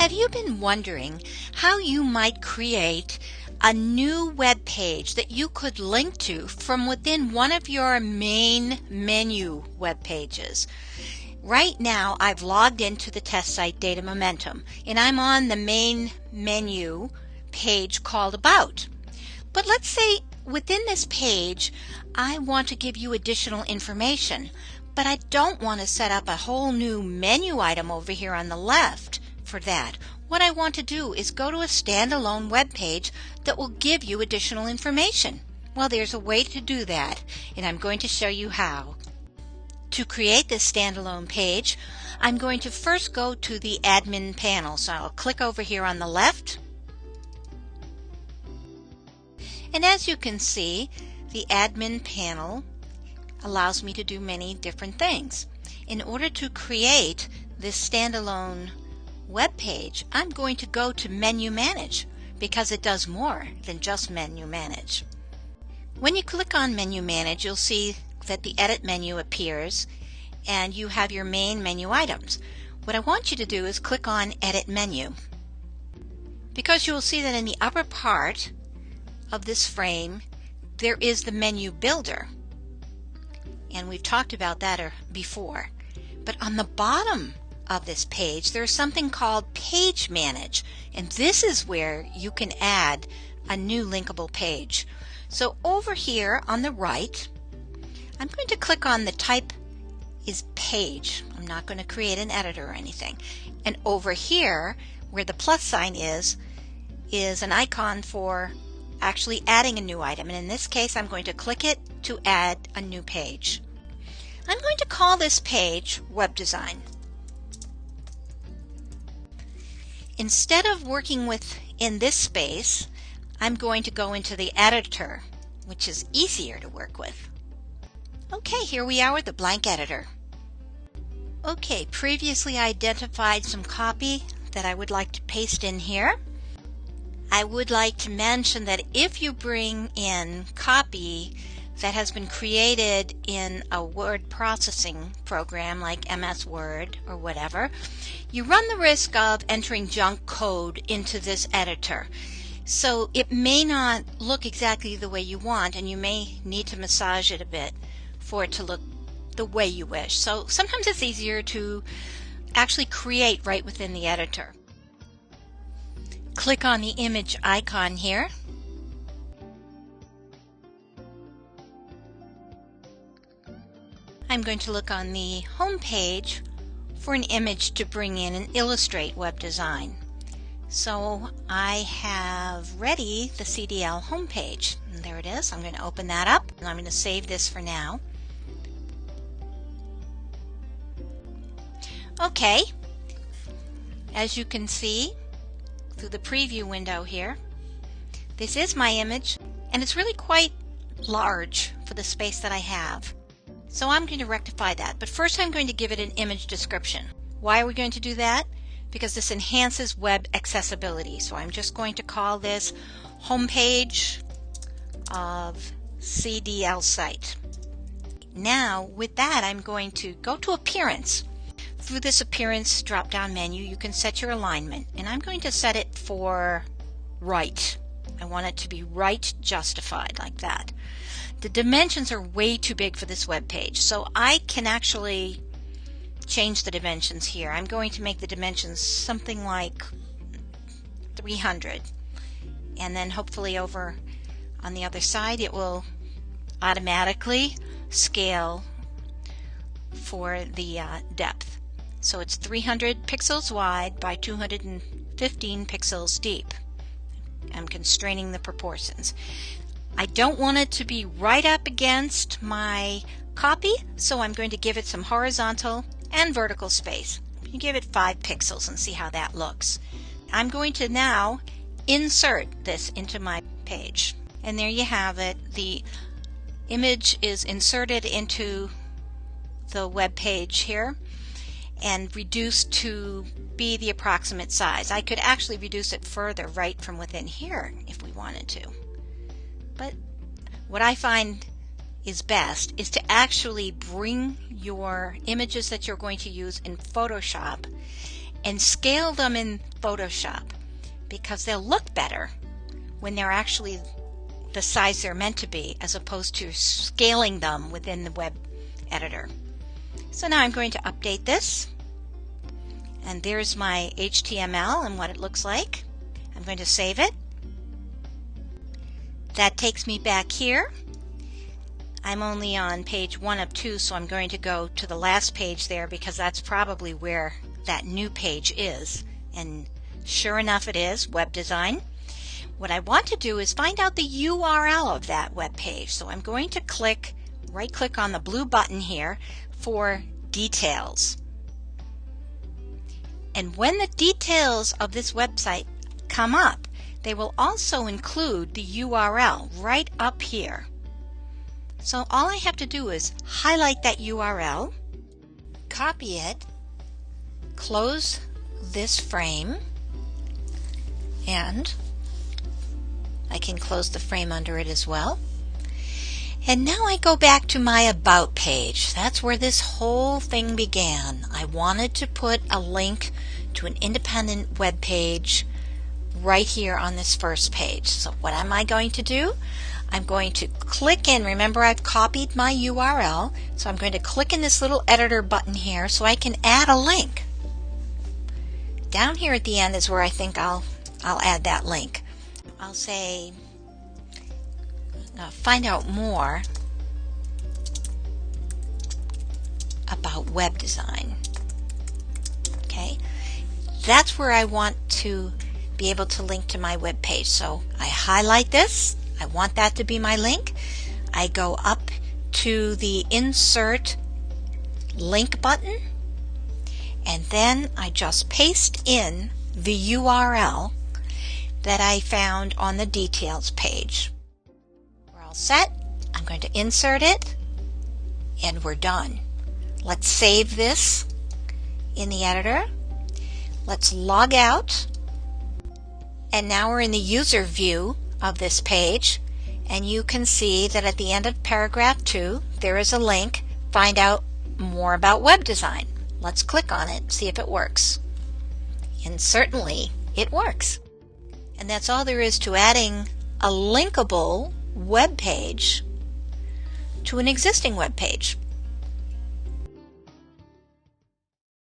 Have you been wondering how you might create a new web page that you could link to from within one of your main menu web pages? Right now I've logged into the test site Data Momentum and I'm on the main menu page called About. But let's say within this page I want to give you additional information, but I don't want to set up a whole new menu item over here on the left for that. What I want to do is go to a standalone web page that will give you additional information. Well, there's a way to do that, and I'm going to show you how. To create this standalone page, I'm going to first go to the admin panel. So I'll click over here on the left. And as you can see, the admin panel allows me to do many different things. In order to create this standalone web page, I'm going to go to Menu Manage because it does more than just Menu Manage. When you click on Menu Manage, you'll see that the Edit menu appears and you have your main menu items. What I want you to do is click on Edit Menu, because you will see that in the upper part of this frame there is the menu builder, and we've talked about that before. But on the bottom of this page there's something called Page Manage, and this is where you can add a new linkable page. So over here on the right, I'm going to click on the type is page. I'm not going to create an editor or anything. And over here where the plus sign is an icon for actually adding a new item, and in this case I'm going to click it to add a new page. I'm going to call this page Web Design. Instead of working within this space, I'm going to go into the editor, which is easier to work with. Okay, here we are with the blank editor. Okay, previously I identified some copy that I would like to paste in here. I would like to mention that if you bring in copy that has been created in a word processing program like MS Word or whatever, you run the risk of entering junk code into this editor. So it may not look exactly the way you want, and you may need to massage it a bit for it to look the way you wish. So sometimes it's easier to actually create right within the editor. Click on the image icon here. I'm going to look on the home page for an image to bring in and illustrate web design. So I have ready the CDL home page. And there it is. I'm going to open that up and I'm going to save this for now. Okay, as you can see through the preview window here, this is my image, and it's really quite large for the space that I have. So I'm going to rectify that, but first I'm going to give it an image description. Why are we going to do that? Because this enhances web accessibility. So I'm just going to call this homepage of CDL site. Now with that I'm going to go to Appearance. Through this Appearance drop-down menu you can set your alignment, and I'm going to set it for right. I want it to be right justified, like that. The dimensions are way too big for this web page, so I can actually change the dimensions here. I'm going to make the dimensions something like 300, and then hopefully over on the other side it will automatically scale for the depth. So it's 300 pixels wide by 215 pixels deep. I'm constraining the proportions. I don't want it to be right up against my copy, so I'm going to give it some horizontal and vertical space. You give it 5 pixels and see how that looks. I'm going to now insert this into my page. And there you have it. The image is inserted into the web page here and reduced to be the approximate size. I could actually reduce it further right from within here if we wanted to. But what I find is best is to actually bring your images that you're going to use in Photoshop and scale them in Photoshop because they'll look better when they're actually the size they're meant to be as opposed to scaling them within the web editor. So now I'm going to update this, and there's my HTML and what it looks like. I'm going to save it. That takes me back here. I'm only on page 1 of 2, so I'm going to go to the last page there because that's probably where that new page is. And sure enough it is, web design. What I want to do is find out the URL of that web page. So I'm going to right click on the blue button here for details. And when the details of this website come up, they will also include the URL right up here. So all I have to do is highlight that URL, copy it, close this frame, and I can close the frame under it as well. And now I go back to my About page. That's where this whole thing began. I wanted to put a link to an independent web page right here on this first page. So what am I going to do? I'm going to click in. Remember, I've copied my URL, so I'm going to click in this little editor button here so I can add a link. Down here at the end is where I think I'll add that link. I'll say find out more about web design. Okay, that's where I want to be able to link to my web page. So I highlight this. I want that to be my link. I go up to the Insert Link button, and then I just paste in the URL that I found on the details page. We're all set. I'm going to insert it, and we're done. Let's save this in the editor. Let's log out, and now we're in the user view of this page, and you can see that at the end of paragraph 2 there is a link, find out more about web design. Let's click on it, see if it works. And certainly it works. And that's all there is to adding a linkable web page to an existing web page.